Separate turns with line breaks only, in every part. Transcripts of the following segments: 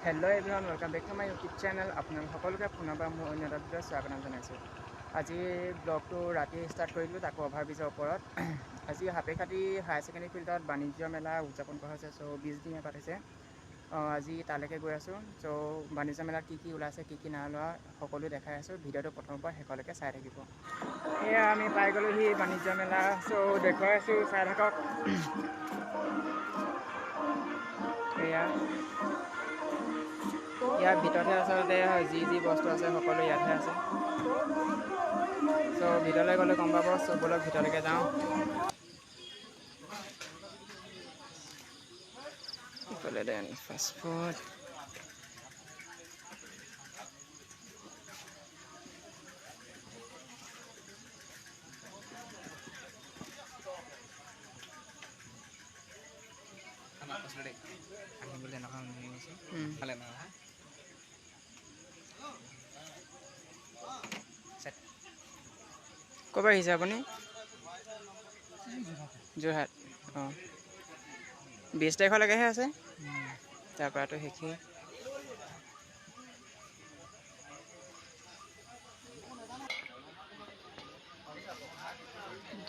Hello' everyone, welcome back to my YouTube channel. আপোনালোক সকলোকে পুনৰবাৰ মোৰ অন্য এটা ভিডিঅ'ত স্বাগতম জনাইছোঁ। আজি ব্লগটো ৰাতি ষ্টাৰ্ট কৰিলোঁ, তাকো অভাৰব্ৰিজৰ ওপৰত। আজি সাপেখাতী হায়াৰ ছেকেণ্ডেৰী ফিল্ডত বাণিজ্য মেলা উদযাপন কৰা হৈছে। চ' 20 দিনীয়া পাতিছে। আজি তালৈকে গৈ আছোঁ। চ' বাণিজ্য মেলাত কি ওলাইছে, কি নাই ওলোৱা সকলো দেখাই আছোঁ। ভিডিঅ'টো প্ৰথমৰ পৰা শেষলৈকে চাই থাকিব। এয়া আমি পাই গ'লোহি বাণিজ্য মেলা। চ' দেখুৱাই আছোঁ, চাই থাকক। এয়া ইয়াৰ ভিতৰতহে আচলতে যি বস্তু আছে সকলো ইয়াতহে আছে। চ' ভিতৰলৈ গ'লে গম পাব। চ' ব'লক ভিতৰলৈকে যাওঁ। ইফালে দেন ফাষ্টফুড। ক'ৰ পৰা আহিছে আপুনি? যোৰহাট। অঁ, 20 তাৰিখলৈকেহে আছে। তাৰপৰাতো শেষেই।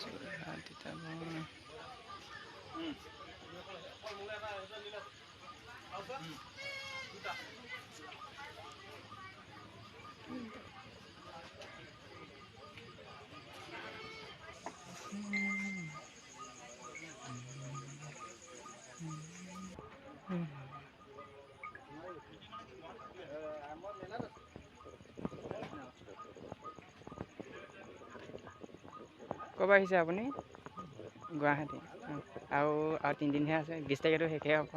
যোৰহাট তিতাবৰ। ক'ৰ পৰা আহিছে আপুনি? গুৱাহাটী। আৰু 3 দিনহে আছে। 20 তাৰিখেতো শেষেই হ'ব।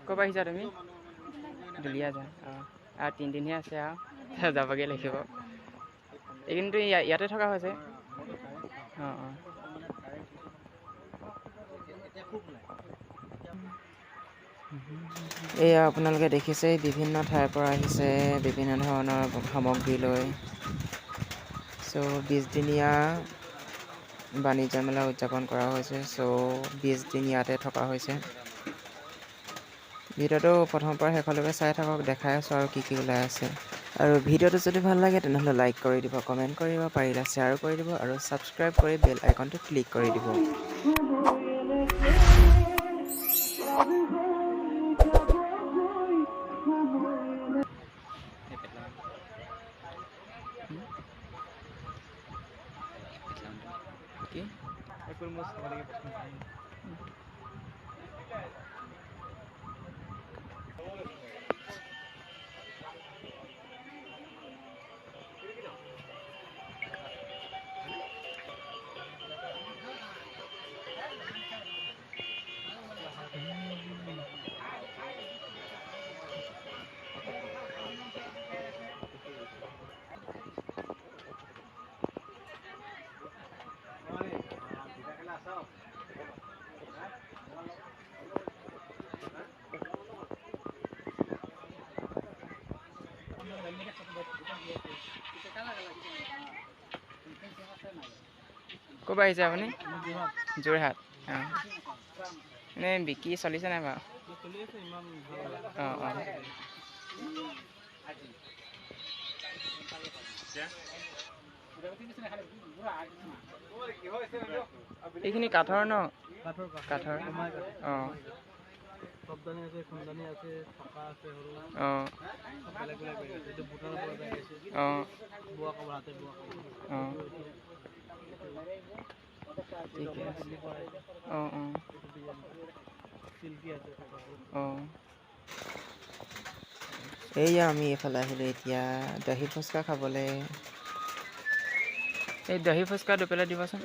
ক'ৰ পৰা আহিছা তুমি? দুলীয়াজান। অঁ, আৰু 3 দিনহে আছে আৰু যাবগৈ লাগিব। এইখিনিতো ইয়াতে থকা হৈছে। অঁ অঁ। এয়া আপোনালোকে দেখিছে, বিভিন্ন ঠাইৰ পৰা আহিছে বিভিন্ন ধৰণৰ সামগ্ৰী লৈ। চ' 20 দিনীয়া বাণিজ্য মেলা উদযাপন কৰা হৈছে। চ' 20 দিন ইয়াতে থকা হৈছে। ভিডিঅ'টো প্ৰথমৰ পৰা শেষলৈকে চাই থাকক, দেখাই আছোঁ আৰু কি ওলাই আছে। আৰু ভিডিঅ'টো যদি ভাল লাগে তেনেহ'লে লাইক কৰি দিব, কমেণ্ট কৰিব, পাৰিলে শ্বেয়াৰ কৰি দিব আৰু ছাবস্ক্ৰাইব কৰি বেল আইকনটো ক্লিক কৰি দিব। কি? ক'ৰ পৰা আহিছে আপুনি? যোৰহাট। অঁ, এনেই বিক্ৰী চলিছে নাই বাৰু? অঁ অঁ। এইখিনি কাঠৰ ন? কাঠৰ। অঁ।
চবদানি আছে, খুমদানি আছে, চকা আছে, সৰু
অঁ
বেলেগ বেলেগ বেগ আছে। এইটো ভূটানৰ পৰা বেগ আছে।
অঁ
বোৱা কাপোৰ, হাতে বোৱা কাপোৰ।
অঁ,
এইটো
ঠিকে
আপোনাৰ
আছে।
দিল্লীৰ পৰা আহিছে।
অঁ অঁ।
এইটো ডিজাইন চিল্কি আছে কাপোৰ।
অঁ, এইয়া আমি এইফালে আহিলোঁ এতিয়া দহি ফুচকা খাবলৈ। এই দহি ফুচকা 2 প্লেট দিবচোন।